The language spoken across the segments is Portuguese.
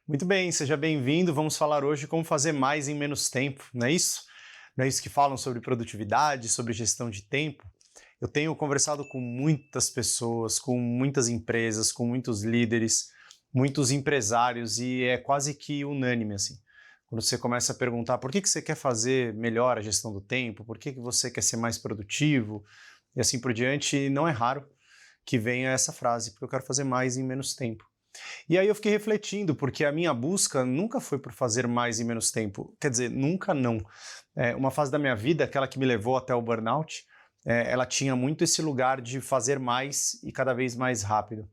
Muito bem, seja bem-vindo. Vamos falar hoje como fazer mais em menos tempo, não é isso? Não é isso que falam sobre produtividade, sobre gestão de tempo? Eu tenho conversado com muitas pessoas, com muitas empresas, com muitos líderes, muitos empresários e é quase que unânime assim. Quando você começa a perguntar por que você quer fazer melhor a gestão do tempo, por que você quer ser mais produtivo e assim por diante, não é raro que venha essa frase, porque eu quero fazer mais em menos tempo. E aí eu fiquei refletindo, porque a minha busca nunca foi por fazer mais em menos tempo. Quer dizer, nunca não. Uma fase da minha vida, aquela que me levou até o burnout, ela tinha muito esse lugar de fazer mais e cada vez mais rápido.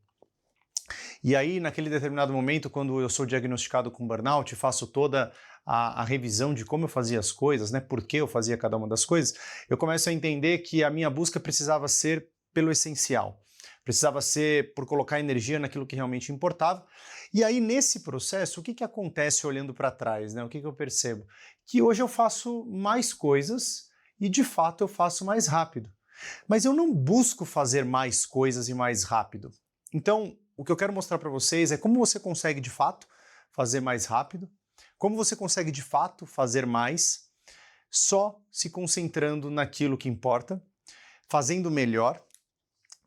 E aí, naquele determinado momento, quando eu sou diagnosticado com burnout, faço toda a revisão de como eu fazia as coisas, né, por que eu fazia cada uma das coisas, eu começo a entender que a minha busca precisava ser pelo essencial. Precisava ser por colocar energia naquilo que realmente importava. E aí, nesse processo, o que acontece olhando para trás, né? O que eu percebo? Que hoje eu faço mais coisas e, de fato, eu faço mais rápido. Mas eu não busco fazer mais coisas e mais rápido. Então, o que eu quero mostrar para vocês é como você consegue, de fato, fazer mais rápido, como você consegue, de fato, fazer mais, só se concentrando naquilo que importa, fazendo melhor,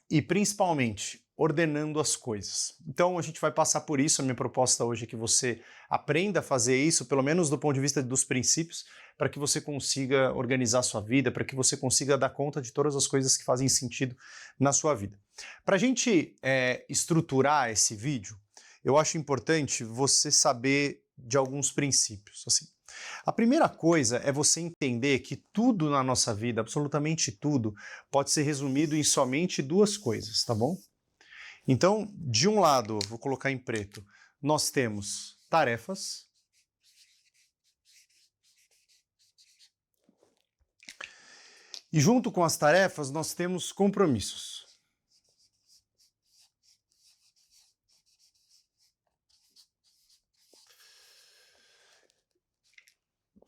e principalmente ordenando as coisas. Então a gente vai passar por isso, a minha proposta hoje é que você aprenda a fazer isso, pelo menos do ponto de vista dos princípios, para que você consiga organizar a sua vida, para que você consiga dar conta de todas as coisas que fazem sentido na sua vida. Para a gente estruturar esse vídeo, eu acho importante você saber de alguns princípios. Assim, a primeira coisa é você entender que tudo na nossa vida, absolutamente tudo, pode ser resumido em somente duas coisas, tá bom? Então, de um lado, vou colocar em preto, nós temos tarefas e junto com as tarefas nós temos compromissos.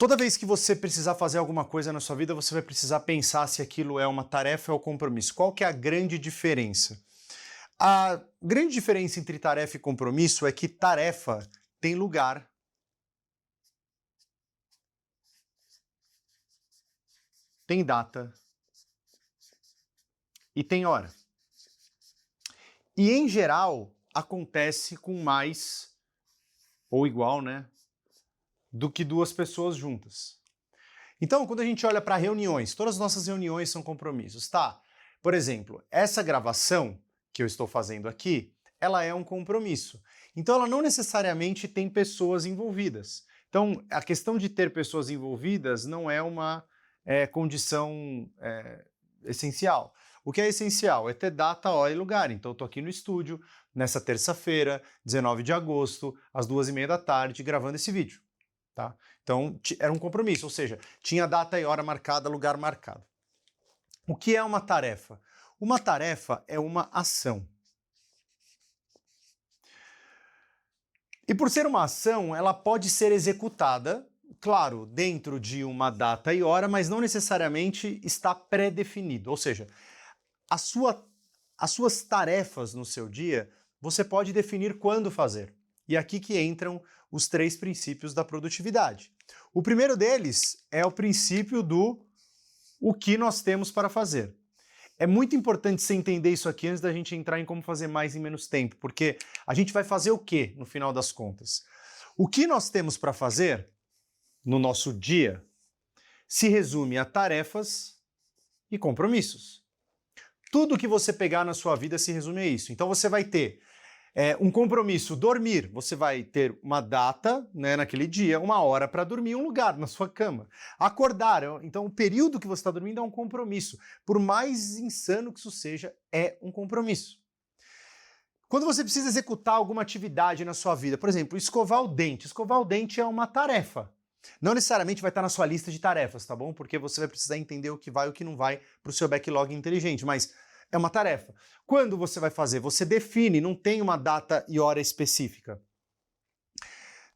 Toda vez que você precisar fazer alguma coisa na sua vida, você vai precisar pensar se aquilo é uma tarefa ou compromisso. Qual que é a grande diferença? A grande diferença entre tarefa e compromisso é que tarefa tem lugar, tem data e tem hora. E, em geral, acontece com mais ou igual, né, do que duas pessoas juntas. Então, quando a gente olha para reuniões, todas as nossas reuniões são compromissos, tá? Por exemplo, essa gravação que eu estou fazendo aqui, ela é um compromisso. Então, ela não necessariamente tem pessoas envolvidas. Então, a questão de ter pessoas envolvidas não é uma condição essencial. O que é essencial é ter data, hora e lugar. Então, eu estou aqui no estúdio, nessa terça-feira, 19 de agosto, às 14h30, gravando esse vídeo. Tá? Então, era um compromisso, ou seja, tinha data e hora marcada, lugar marcado. O que é uma tarefa? Uma tarefa é uma ação. E por ser uma ação, ela pode ser executada, claro, dentro de uma data e hora, mas não necessariamente está pré-definido. Ou seja, as suas tarefas no seu dia, você pode definir quando fazer. E aqui que entram os 3 princípios da produtividade. O primeiro deles é o princípio do o que nós temos para fazer. É muito importante você entender isso aqui antes da gente entrar em como fazer mais em menos tempo, porque a gente vai fazer o quê, no final das contas? O que nós temos para fazer no nosso dia se resume a tarefas e compromissos. Tudo que você pegar na sua vida se resume a isso. Então você vai ter um compromisso, dormir. Você vai ter uma data, né, naquele dia, uma hora para dormir, um lugar na sua cama. Acordar, então o período que você está dormindo é um compromisso. Por mais insano que isso seja, é um compromisso. Quando você precisa executar alguma atividade na sua vida, por exemplo, escovar o dente. Escovar o dente é uma tarefa. Não necessariamente vai estar na sua lista de tarefas, tá bom? Porque você vai precisar entender o que vai e o que não vai para o seu backlog inteligente, mas é uma tarefa. Quando você vai fazer? Você define, não tem uma data e hora específica.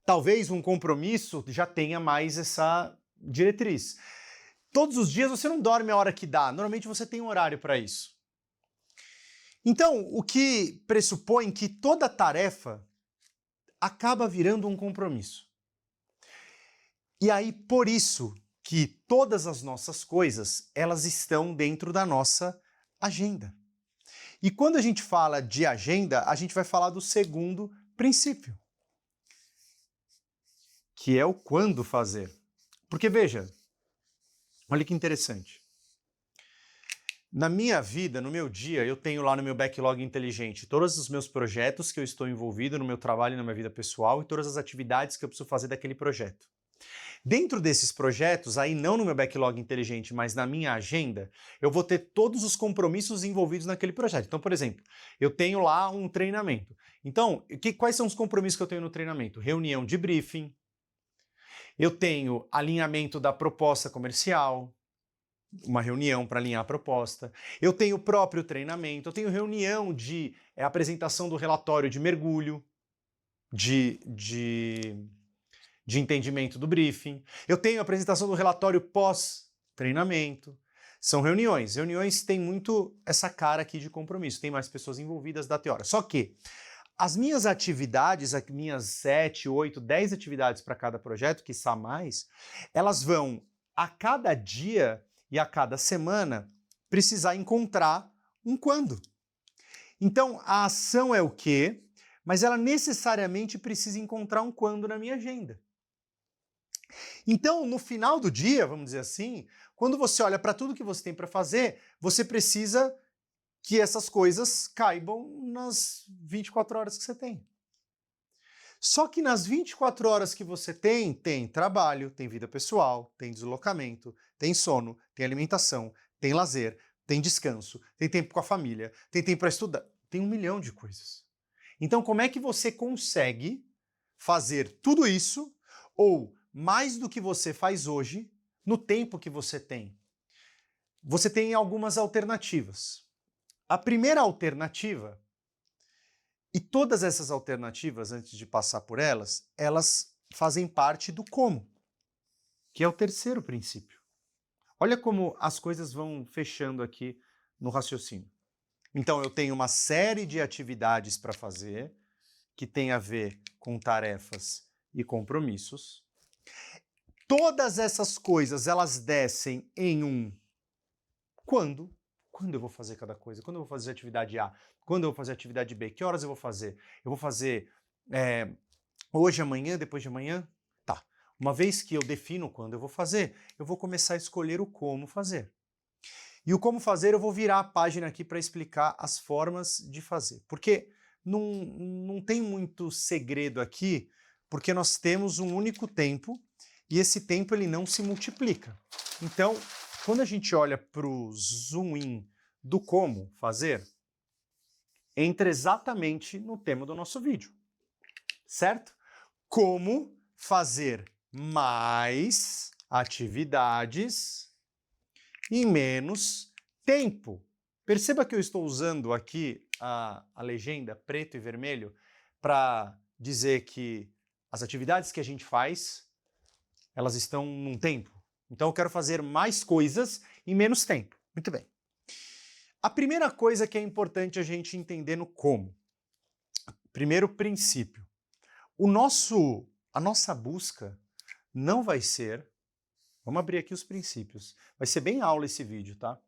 Talvez um compromisso já tenha mais essa diretriz. Todos os dias você não dorme a hora que dá, normalmente você tem um horário para isso. Então, o que pressupõe que toda tarefa acaba virando um compromisso. E aí, por isso que todas as nossas coisas, elas estão dentro da nossa agenda. E quando a gente fala de agenda, a gente vai falar do segundo princípio, que é o quando fazer. Porque veja, olha que interessante. Na minha vida, no meu dia, eu tenho lá no meu backlog inteligente todos os meus projetos que eu estou envolvido no meu trabalho e na minha vida pessoal e todas as atividades que eu preciso fazer daquele projeto. Dentro desses projetos, aí não no meu backlog inteligente, mas na minha agenda, eu vou ter todos os compromissos envolvidos naquele projeto. Então, por exemplo, eu tenho lá um treinamento. Então, quais são os compromissos que eu tenho no treinamento? Reunião de briefing, eu tenho alinhamento da proposta comercial, uma reunião para alinhar a proposta, eu tenho o próprio treinamento, eu tenho reunião de apresentação do relatório de mergulho, de entendimento do briefing, eu tenho a apresentação do relatório pós-treinamento. São reuniões. Reuniões têm muito essa cara aqui de compromisso, tem mais pessoas envolvidas, data e hora. Só que as minhas atividades, as minhas 7, 8, 10 atividades para cada projeto, quiçá mais, elas vão a cada dia e a cada semana precisar encontrar um quando. Então a ação é o quê, mas ela necessariamente precisa encontrar um quando na minha agenda. Então, no final do dia, vamos dizer assim, quando você olha para tudo que você tem para fazer, você precisa que essas coisas caibam nas 24 horas que você tem. Só que nas 24 horas que você tem trabalho, tem vida pessoal, tem deslocamento, tem sono, tem alimentação, tem lazer, tem descanso, tem tempo com a família, tem tempo para estudar, tem 1 milhão de coisas. Então, como é que você consegue fazer tudo isso, ou mais do que você faz hoje, no tempo que você tem? Você tem algumas alternativas. A primeira alternativa, e todas essas alternativas, antes de passar por elas, elas fazem parte do como, que é o terceiro princípio. Olha como as coisas vão fechando aqui no raciocínio. Então, eu tenho uma série de atividades para fazer, que tem a ver com tarefas e compromissos. Todas essas coisas, elas descem em um quando. Quando eu vou fazer cada coisa? Quando eu vou fazer atividade A? Quando eu vou fazer atividade B? Que horas eu vou fazer? Eu vou fazer hoje, amanhã, depois de amanhã? Tá. Uma vez que eu defino quando eu vou fazer, eu vou começar a escolher o como fazer. E o como fazer, eu vou virar a página aqui para explicar as formas de fazer. Porque não tem muito segredo aqui, porque nós temos um único tempo e esse tempo ele não se multiplica. Então, quando a gente olha para o zoom in do como fazer, entra exatamente no tema do nosso vídeo, certo? Como fazer mais atividades em menos tempo. Perceba que eu estou usando aqui a legenda preto e vermelho para dizer que as atividades que a gente faz, elas estão num tempo. Então eu quero fazer mais coisas em menos tempo. Muito bem. A primeira coisa que é importante a gente entender no como. Primeiro princípio. A nossa busca não vai ser... Vamos abrir aqui os princípios. Vai ser bem aula esse vídeo, tá?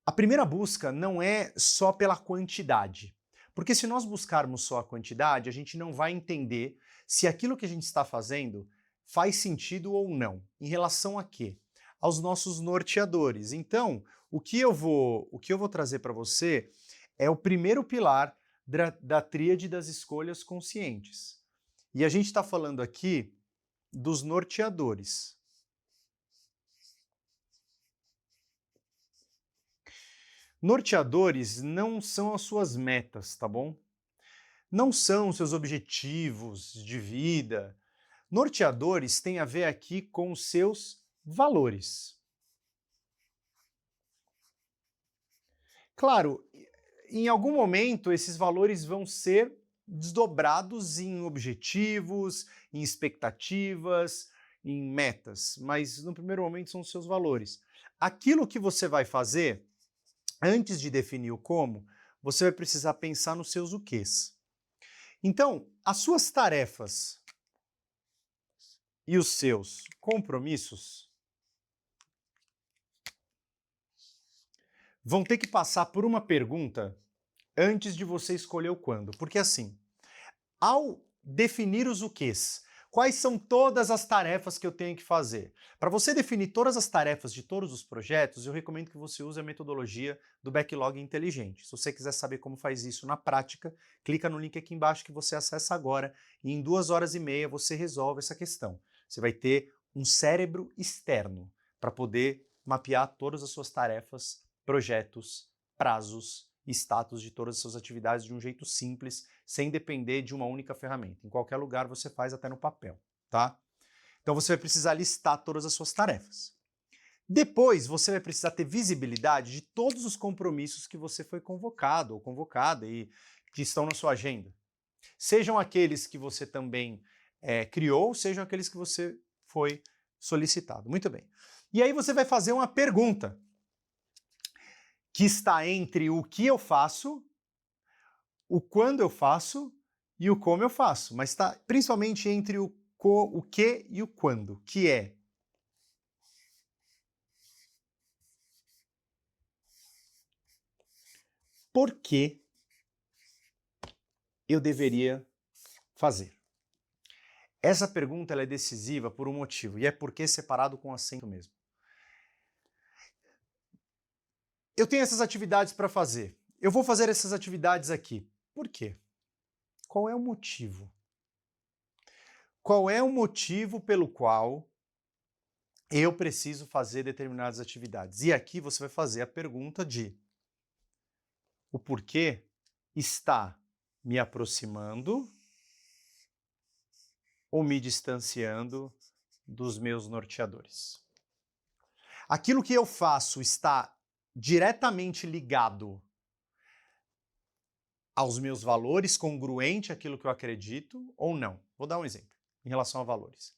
A primeira busca não é só pela quantidade. Porque se nós buscarmos só a quantidade, a gente não vai entender se aquilo que a gente está fazendo faz sentido ou não. Em relação a quê? Aos nossos norteadores. Então, o que eu vou trazer para você é o primeiro pilar da tríade das escolhas conscientes. E a gente está falando aqui dos norteadores. Norteadores não são as suas metas, tá bom? Não são os seus objetivos de vida. Norteadores têm a ver aqui com os seus valores. Claro, em algum momento esses valores vão ser desdobrados em objetivos, em expectativas, em metas, mas no primeiro momento são os seus valores. Aquilo que você vai fazer, antes de definir o como, você vai precisar pensar nos seus o quês. Então, as suas tarefas e os seus compromissos vão ter que passar por uma pergunta antes de você escolher o quando. Porque assim, ao definir os quês, quais são todas as tarefas que eu tenho que fazer? Para você definir todas as tarefas de todos os projetos, eu recomendo que você use a metodologia do backlog inteligente. Se você quiser saber como faz isso na prática, clica no link aqui embaixo que você acessa agora e em 2 horas e meia você resolve essa questão. Você vai ter um cérebro externo para poder mapear todas as suas tarefas, projetos, prazos e status de todas as suas atividades de um jeito simples, sem depender de uma única ferramenta. Em qualquer lugar você faz até no papel, tá? Então você vai precisar listar todas as suas tarefas. Depois você vai precisar ter visibilidade de todos os compromissos que você foi convocado ou convocada e que estão na sua agenda. Sejam aqueles que você também criou, sejam aqueles que você foi solicitado. Muito bem. E aí você vai fazer uma pergunta que está entre o que eu faço, o quando eu faço e o como eu faço, mas está principalmente entre o que e o quando, que é: por que eu deveria fazer? Essa pergunta ela é decisiva por um motivo, e é porque separado com acento mesmo. Eu tenho essas atividades para fazer. Eu vou fazer essas atividades aqui. Por quê? Qual é o motivo? Qual é o motivo pelo qual eu preciso fazer determinadas atividades? E aqui você vai fazer a pergunta de: o porquê está me aproximando ou me distanciando dos meus norteadores? Aquilo que eu faço está diretamente ligado aos meus valores, congruente àquilo que eu acredito ou não? Vou dar um exemplo em relação a valores.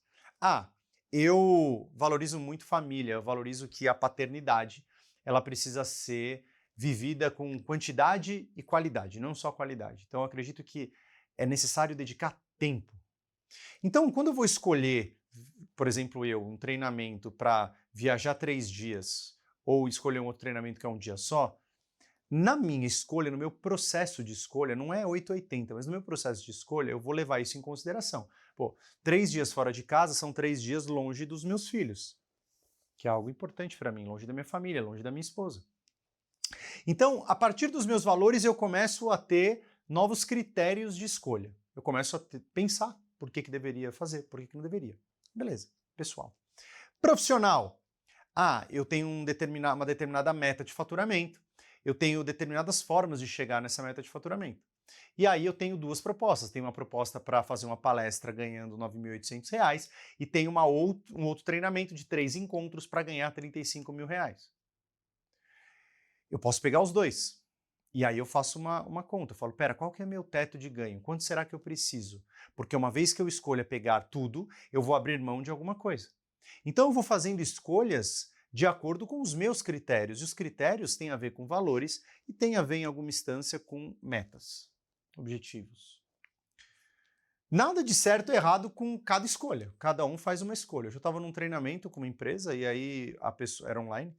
Eu valorizo muito família, eu valorizo que a paternidade ela precisa ser vivida com quantidade e qualidade, não só qualidade. Então eu acredito que é necessário dedicar tempo. Então, quando eu vou escolher, por exemplo, um treinamento para viajar 3 dias ou escolher um outro treinamento que é um dia só, na minha escolha, no meu processo de escolha, não é 880, mas no meu processo de escolha eu vou levar isso em consideração. 3 dias fora de casa são 3 dias longe dos meus filhos, que é algo importante para mim, longe da minha família, longe da minha esposa. Então, a partir dos meus valores, eu começo a ter novos critérios de escolha. Eu começo a pensar por que deveria fazer, por que não deveria. Beleza, pessoal. Profissional. Eu tenho uma determinada meta de faturamento, eu tenho determinadas formas de chegar nessa meta de faturamento. E aí eu tenho 2 propostas. Tenho uma proposta para fazer uma palestra ganhando R$ 9.800 e tenho um outro treinamento de 3 encontros para ganhar R$ 35.000. Eu posso pegar os dois. E aí eu faço uma conta. Eu falo, pera, qual que é meu teto de ganho? Quanto será que eu preciso? Porque uma vez que eu escolha pegar tudo, eu vou abrir mão de alguma coisa. Então eu vou fazendo escolhas de acordo com os meus critérios. E os critérios têm a ver com valores e têm a ver, em alguma instância, com metas, objetivos. Nada de certo ou errado com cada escolha. Cada um faz uma escolha. Eu já estava num treinamento com uma empresa e aí a pessoa era online.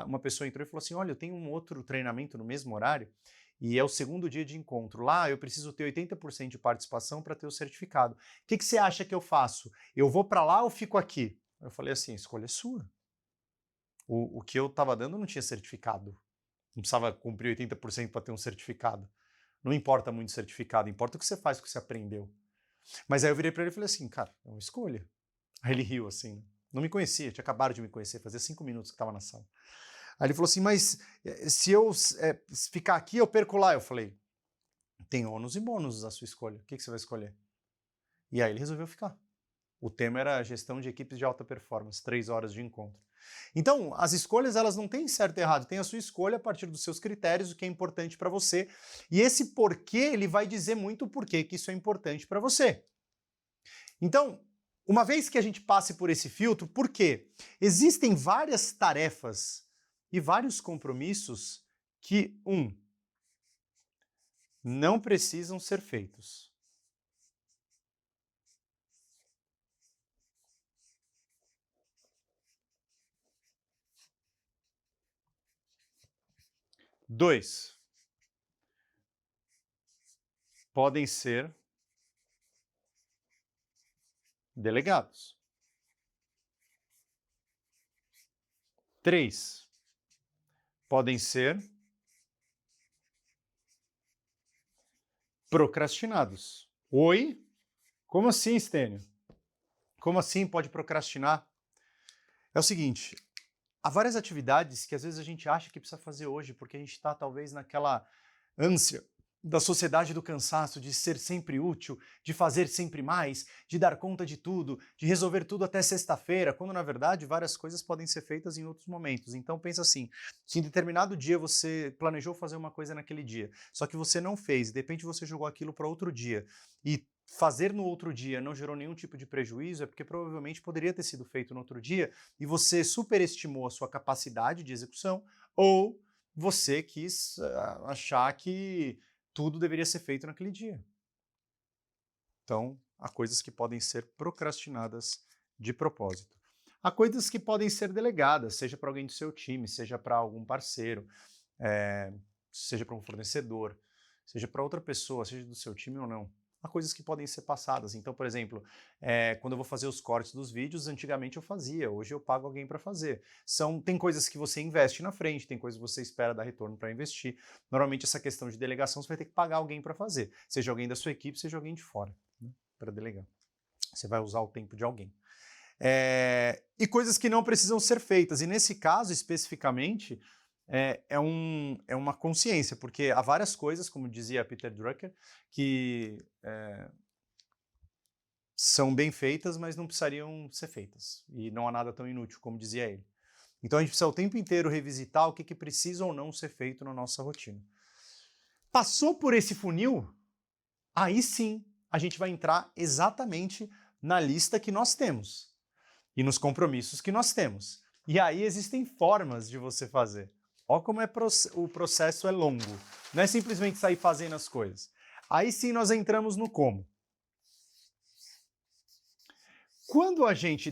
Uma pessoa entrou e falou assim: olha, eu tenho um outro treinamento no mesmo horário e é o 2º dia de encontro. Lá eu preciso ter 80% de participação para ter o certificado. O que você acha que eu faço? Eu vou para lá ou fico aqui? Eu falei assim: a escolha é sua. O que eu estava dando não tinha certificado. Não precisava cumprir 80% para ter um certificado. Não importa muito o certificado, importa o que você faz, o que você aprendeu. Mas aí eu virei para ele e falei assim: cara, é uma escolha. Aí ele riu assim. Não me conhecia, tinha acabado de me conhecer, fazia 5 minutos que estava na sala. Aí ele falou assim: mas se eu ficar aqui, eu perco lá. Eu falei: tem ônus e bônus a sua escolha. O que você vai escolher? E aí ele resolveu ficar. O tema era gestão de equipes de alta performance, 3 horas de encontro. Então, as escolhas elas não têm certo e errado, tem a sua escolha a partir dos seus critérios, o que é importante para você. E esse porquê, ele vai dizer muito o porquê que isso é importante para você. Então, uma vez que a gente passe por esse filtro, por quê? Existem várias tarefas e vários compromissos que, não precisam ser feitos. 2. Podem ser delegados. 3. Podem ser procrastinados. Oi? Como assim, Stênio? Como assim pode procrastinar? É o seguinte, há várias atividades que às vezes a gente acha que precisa fazer hoje, porque a gente está talvez naquela ânsia da sociedade do cansaço, de ser sempre útil, de fazer sempre mais, de dar conta de tudo, de resolver tudo até sexta-feira, quando na verdade várias coisas podem ser feitas em outros momentos. Então pensa assim, se em determinado dia você planejou fazer uma coisa naquele dia, só que você não fez, de repente você jogou aquilo para outro dia e fazer no outro dia não gerou nenhum tipo de prejuízo, é porque provavelmente poderia ter sido feito no outro dia e você superestimou a sua capacidade de execução ou você quis achar que tudo deveria ser feito naquele dia. Então, há coisas que podem ser procrastinadas de propósito. Há coisas que podem ser delegadas, seja para alguém do seu time, seja para algum parceiro, seja para um fornecedor, seja para outra pessoa, seja do seu time ou não. Há coisas que podem ser passadas. Então, por exemplo, quando eu vou fazer os cortes dos vídeos, antigamente eu fazia, hoje eu pago alguém para fazer. Tem coisas que você investe na frente, tem coisas que você espera dar retorno para investir. Normalmente essa questão de delegação você vai ter que pagar alguém para fazer, seja alguém da sua equipe, seja alguém de fora, né, para delegar. Você vai usar o tempo de alguém. E coisas que não precisam ser feitas. E nesse caso, especificamente, é uma consciência, porque há várias coisas, como dizia Peter Drucker, que são bem feitas, mas não precisariam ser feitas. E não há nada tão inútil, como dizia ele. Então a gente precisa o tempo inteiro revisitar o que precisa ou não ser feito na nossa rotina. Passou por esse funil, aí sim a gente vai entrar exatamente na lista que nós temos e nos compromissos que nós temos. E aí existem formas de você fazer. Olha como o processo é longo. Não é simplesmente sair fazendo as coisas. Aí sim nós entramos no como. Quando a gente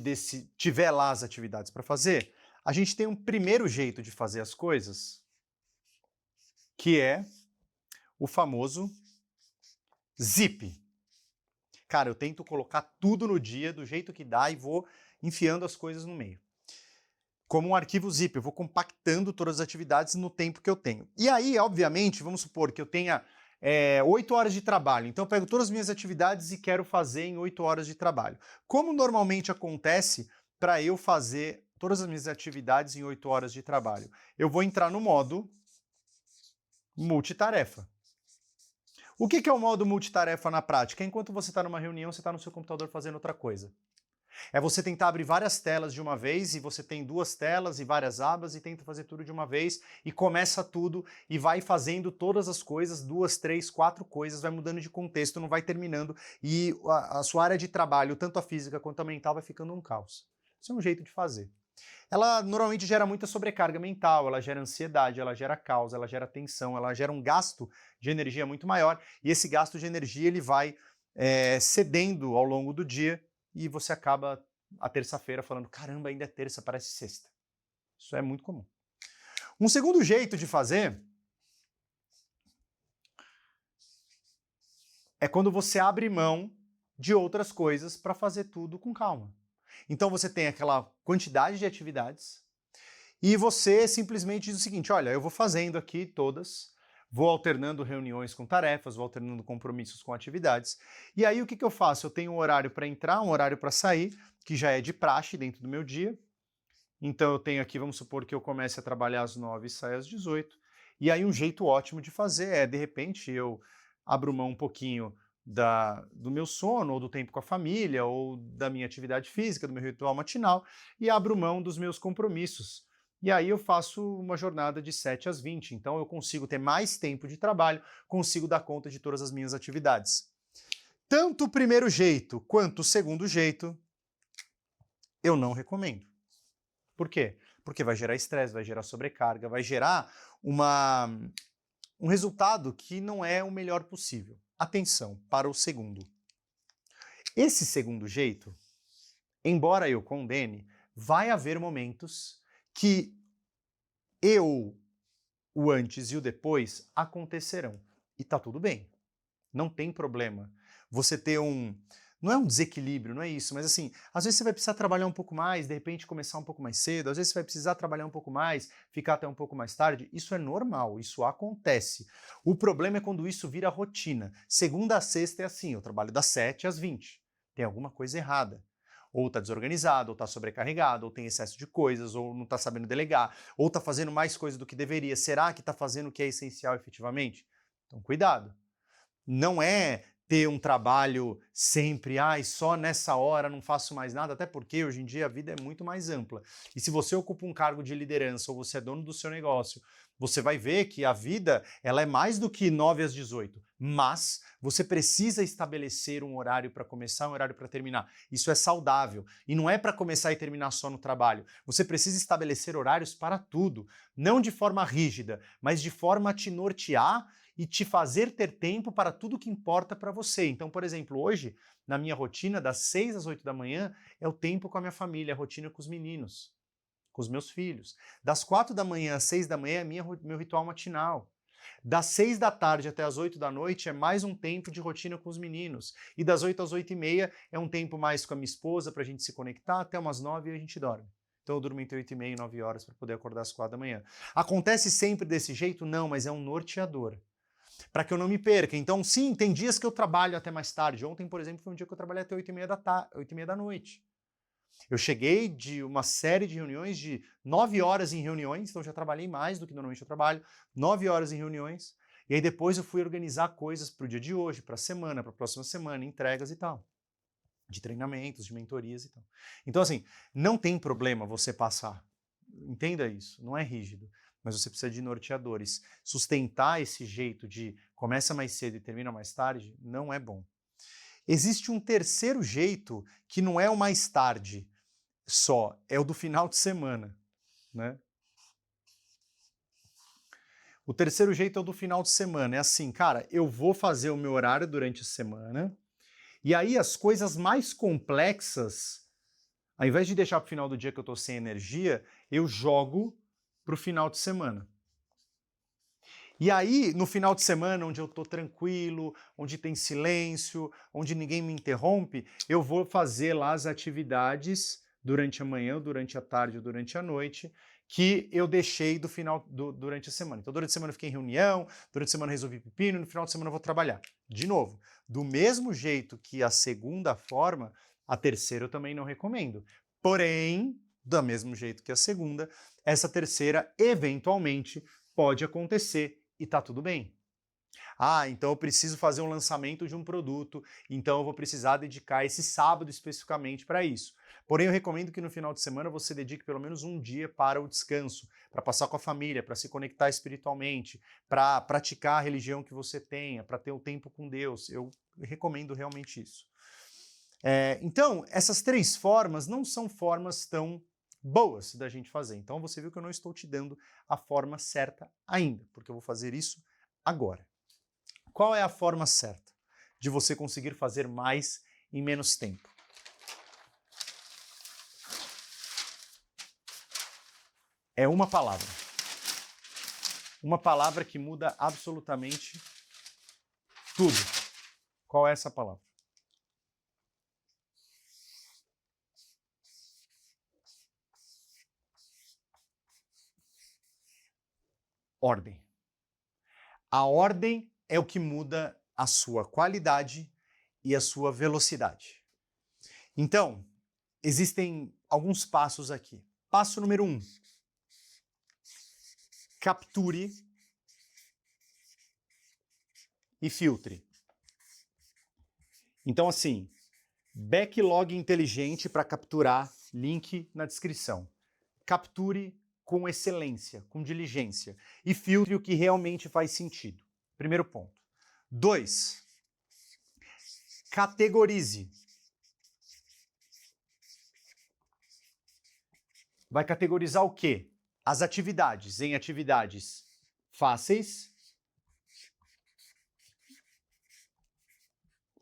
tiver lá as atividades para fazer, a gente tem um primeiro jeito de fazer as coisas, que é o famoso zip. Cara, eu tento colocar tudo no dia do jeito que dá e vou enfiando as coisas no meio. Como um arquivo zip, eu vou compactando todas as atividades no tempo que eu tenho. E aí, obviamente, vamos supor que eu tenha 8 horas de trabalho. Então eu pego todas as minhas atividades e quero fazer em 8 horas de trabalho. Como normalmente acontece para eu fazer todas as minhas atividades em 8 horas de trabalho? Eu vou entrar no modo multitarefa. O que é o modo multitarefa na prática? Enquanto você está numa reunião, você está no seu computador fazendo outra coisa. É você tentar abrir várias telas de uma vez e você tem 2 telas e várias abas e tenta fazer tudo de uma vez e começa tudo e vai fazendo todas as coisas, 2, 3, 4 coisas, vai mudando de contexto, não vai terminando e a sua área de trabalho, tanto a física quanto a mental, vai ficando um caos. Isso é um jeito de fazer. Ela normalmente gera muita sobrecarga mental, ela gera ansiedade, ela gera caos, ela gera tensão, ela gera um gasto de energia muito maior e esse gasto de energia ele vai cedendo ao longo do dia e você acaba a terça-feira falando, caramba, ainda é terça, parece sexta. Isso é muito comum. Um segundo jeito de fazer é quando você abre mão de outras coisas para fazer tudo com calma. Então você tem aquela quantidade de atividades e você simplesmente diz o seguinte, olha, eu vou fazendo aqui todas, vou alternando reuniões com tarefas, vou alternando compromissos com atividades, e aí o que eu faço? Eu tenho um horário para entrar, um horário para sair, que já é de praxe dentro do meu dia, então eu tenho aqui, vamos supor que eu comece a trabalhar às 9 e saia às 18, e aí um jeito ótimo de fazer é, de repente, eu abro mão um pouquinho do meu sono, ou do tempo com a família, ou da minha atividade física, do meu ritual matinal, e abro mão dos meus compromissos. E aí eu faço uma jornada de 7 às 20, então eu consigo ter mais tempo de trabalho, consigo dar conta de todas as minhas atividades. Tanto o primeiro jeito quanto o segundo jeito, eu não recomendo. Por quê? Porque vai gerar estresse, vai gerar sobrecarga, vai gerar um resultado que não é o melhor possível. Atenção para o segundo. Esse segundo jeito, embora eu condene, vai haver momentos que eu o antes e o depois acontecerão. E tá tudo bem. Não tem problema. Você ter não é um desequilíbrio, não é isso, mas assim, às vezes você vai precisar trabalhar um pouco mais, de repente começar um pouco mais cedo, às vezes você vai precisar trabalhar um pouco mais, ficar até um pouco mais tarde. Isso é normal, isso acontece. O problema é quando isso vira rotina. Segunda a sexta é assim, eu trabalho das 7 às 20. Tem alguma coisa errada. Ou está desorganizado, ou está sobrecarregado, ou tem excesso de coisas, ou não está sabendo delegar, ou está fazendo mais coisas do que deveria. Será que está fazendo o que é essencial efetivamente? Então, cuidado. Não é ter um trabalho sempre, só nessa hora não faço mais nada, até porque hoje em dia a vida é muito mais ampla. E se você ocupa um cargo de liderança ou você é dono do seu negócio, você vai ver que a vida ela é mais do que 9 às 18, mas você precisa estabelecer um horário para começar, um horário para terminar. Isso é saudável. E não é para começar e terminar só no trabalho. Você precisa estabelecer horários para tudo, não de forma rígida, mas de forma a te nortear e te fazer ter tempo para tudo que importa para você. Então, por exemplo, hoje, na minha rotina, das 6 às 8 da manhã, é o tempo com a minha família, a rotina com os meninos, com os meus filhos. Das 4 da manhã às 6 da manhã é meu ritual matinal. Das 6 da tarde até as 8 da noite é mais um tempo de rotina com os meninos. E das 8 às 8 e meia é um tempo mais com a minha esposa para a gente se conectar, até umas 9 e a gente dorme. Então eu durmo entre 8 e meia e 9 horas para poder acordar às 4 da manhã. Acontece sempre desse jeito? Não, mas é um norteador. Para que eu não me perca. Então, sim, tem dias que eu trabalho até mais tarde. Ontem, por exemplo, foi um dia que eu trabalhei até 8 e meia da noite. Eu cheguei de uma série de reuniões, de 9 horas em reuniões, então já trabalhei mais do que normalmente eu trabalho, 9 horas em reuniões, e aí depois eu fui organizar coisas para o dia de hoje, para a semana, para a próxima semana, entregas e tal, de treinamentos, de mentorias e tal. Então, assim, não tem problema você passar. Entenda isso, não é rígido, mas você precisa de norteadores. Sustentar esse jeito de começa mais cedo e termina mais tarde não é bom. Existe um terceiro jeito que não é o mais tarde só, é o do final de semana, né? O terceiro jeito é o do final de semana, é assim, cara, eu vou fazer o meu horário durante a semana, e aí as coisas mais complexas, ao invés de deixar para o final do dia que eu estou sem energia, eu jogo para o final de semana. E aí, no final de semana, onde eu estou tranquilo, onde tem silêncio, onde ninguém me interrompe, eu vou fazer lá as atividades durante a manhã, durante a tarde ou durante a noite, que eu deixei durante a semana. Então, durante a semana eu fiquei em reunião, durante a semana eu resolvi pepino, no final de semana eu vou trabalhar. De novo, do mesmo jeito que a segunda forma, a terceira eu também não recomendo. Porém, do mesmo jeito que a segunda, essa terceira, eventualmente, pode acontecer e tá tudo bem. Então eu preciso fazer um lançamento de um produto, então eu vou precisar dedicar esse sábado especificamente para isso. Porém, eu recomendo que no final de semana você dedique pelo menos um dia para o descanso, para passar com a família, para se conectar espiritualmente, para praticar a religião que você tenha, para ter o tempo com Deus. Eu recomendo realmente isso. Então, essas três formas não são formas tão boas da gente fazer. Então você viu que eu não estou te dando a forma certa ainda, porque eu vou fazer isso agora. Qual é a forma certa de você conseguir fazer mais em menos tempo? É uma palavra. Uma palavra que muda absolutamente tudo. Qual é essa palavra? Ordem. A ordem é o que muda a sua qualidade e a sua velocidade. Então, existem alguns passos aqui. Passo número 1. Capture e filtre. Então, assim, backlog inteligente para capturar, link na descrição. Capture com excelência, com diligência e filtre o que realmente faz sentido. Primeiro ponto. 2. Categorize. Vai categorizar o quê? As atividades em atividades fáceis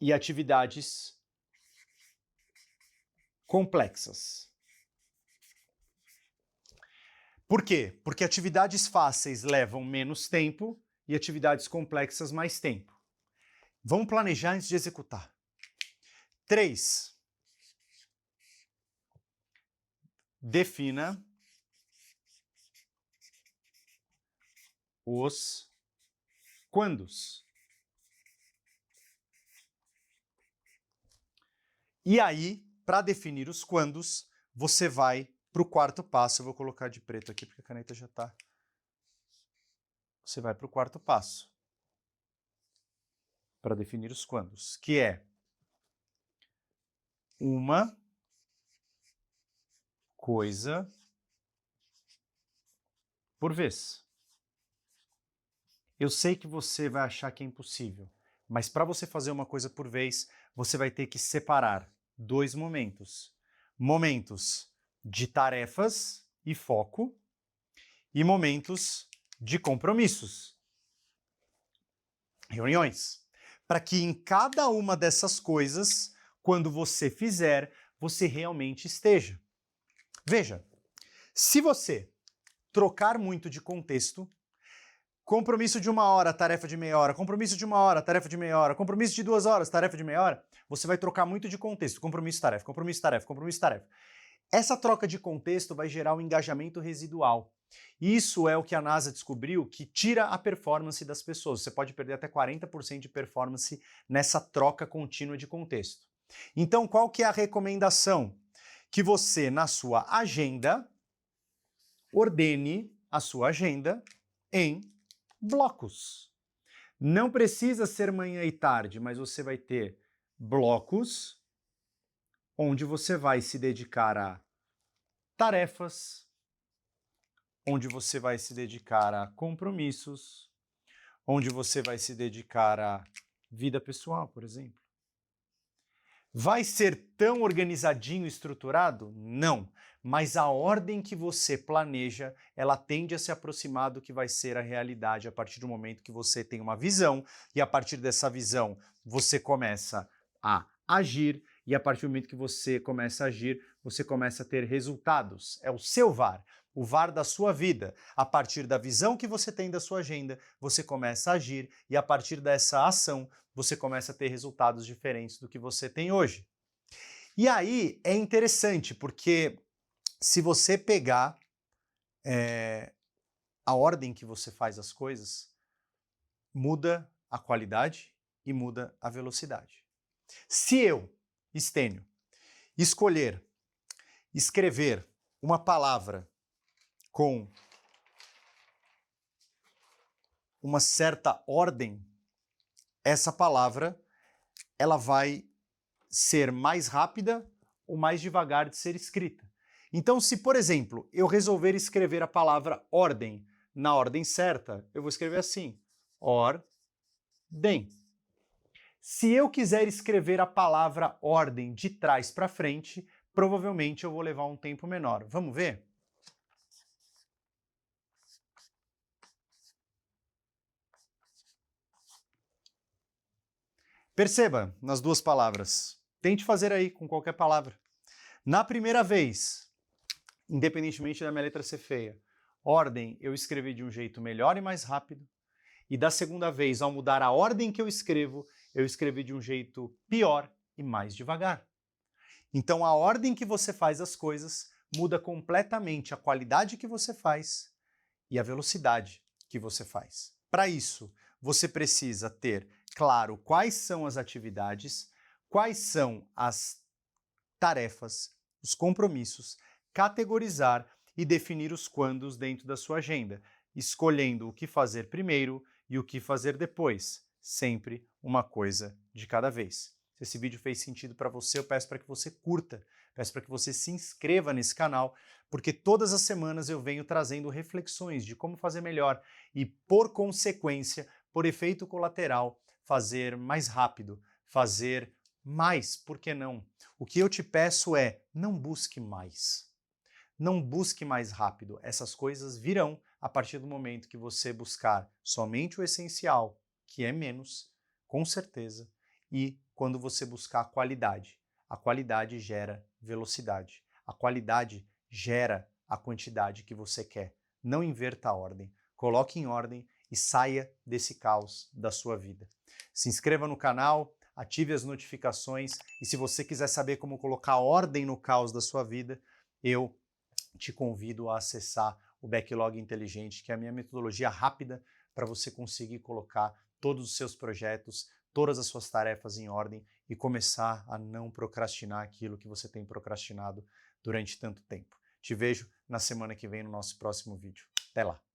e atividades complexas. Por quê? Porque atividades fáceis levam menos tempo e atividades complexas mais tempo. Vamos planejar antes de executar. 3. Defina os quandos. E aí, para definir os quandos, você vai para o quarto passo. Eu vou colocar de preto aqui porque a caneta já está. Você vai para o quarto passo para definir os quandos, que é uma coisa por vez. Eu sei que você vai achar que é impossível, mas para você fazer uma coisa por vez, você vai ter que separar 2 momentos. Momentos de tarefas e foco e momentos de compromissos, reuniões. Para que em cada uma dessas coisas, quando você fizer, você realmente esteja. Veja, se você trocar muito de contexto, compromisso de 1 hora, tarefa de meia hora, compromisso de 1 hora, tarefa de meia hora, compromisso de 2 horas, tarefa de meia hora, você vai trocar muito de contexto, compromisso, tarefa, compromisso, tarefa, compromisso, tarefa. Essa troca de contexto vai gerar um engajamento residual. Isso é o que a NASA descobriu, que tira a performance das pessoas. Você pode perder até 40% de performance nessa troca contínua de contexto. Então, qual que é a recomendação? Que você, na sua agenda, ordene a sua agenda em blocos. Não precisa ser manhã e tarde, mas você vai ter blocos onde você vai se dedicar a tarefas, onde você vai se dedicar a compromissos, onde você vai se dedicar à vida pessoal, por exemplo. Vai ser tão organizadinho e estruturado? Não. Mas a ordem que você planeja, ela tende a se aproximar do que vai ser a realidade a partir do momento que você tem uma visão, e a partir dessa visão você começa a agir, e a partir do momento que você começa a agir, você começa a ter resultados. É o seu VAR, o VAR da sua vida. A partir da visão que você tem da sua agenda, você começa a agir, e a partir dessa ação, você começa a ter resultados diferentes do que você tem hoje. E aí é interessante, porque se você pegar a ordem que você faz as coisas, muda a qualidade e muda a velocidade. Se eu, Estênio, escrever uma palavra com uma certa ordem, essa palavra ela vai ser mais rápida ou mais devagar de ser escrita. Então, se, por exemplo, eu resolver escrever a palavra ordem na ordem certa, eu vou escrever assim, ordem. Se eu quiser escrever a palavra ordem de trás para frente, provavelmente eu vou levar um tempo menor. Vamos ver? Perceba nas duas palavras. Tente fazer aí com qualquer palavra. Na primeira vez, independentemente da minha letra ser feia, ordem eu escrevi de um jeito melhor e mais rápido. E da segunda vez, ao mudar a ordem que eu escrevi de um jeito pior e mais devagar. Então a ordem que você faz as coisas muda completamente a qualidade que você faz e a velocidade que você faz. Para isso, você precisa ter claro quais são as atividades, quais são as tarefas, os compromissos, categorizar e definir os quandos dentro da sua agenda, escolhendo o que fazer primeiro e o que fazer depois, sempre uma coisa de cada vez. Se esse vídeo fez sentido para você, eu peço para que você curta, peço para que você se inscreva nesse canal, porque todas as semanas eu venho trazendo reflexões de como fazer melhor e, por consequência, por efeito colateral, fazer mais rápido, fazer mais, por que não? O que eu te peço é, não busque mais. Não busque mais rápido. Essas coisas virão a partir do momento que você buscar somente o essencial, que é menos, com certeza, e quando você buscar a qualidade. A qualidade gera velocidade. A qualidade gera a quantidade que você quer. não inverta a ordem. Coloque em ordem e saia desse caos da sua vida. Se inscreva no canal, ative as notificações e se você quiser saber como colocar ordem no caos da sua vida, eu te convido a acessar o Backlog Inteligente, que é a minha metodologia rápida para você conseguir colocar todos os seus projetos, todas as suas tarefas em ordem e começar a não procrastinar aquilo que você tem procrastinado durante tanto tempo. Te vejo na semana que vem no nosso próximo vídeo. Até lá!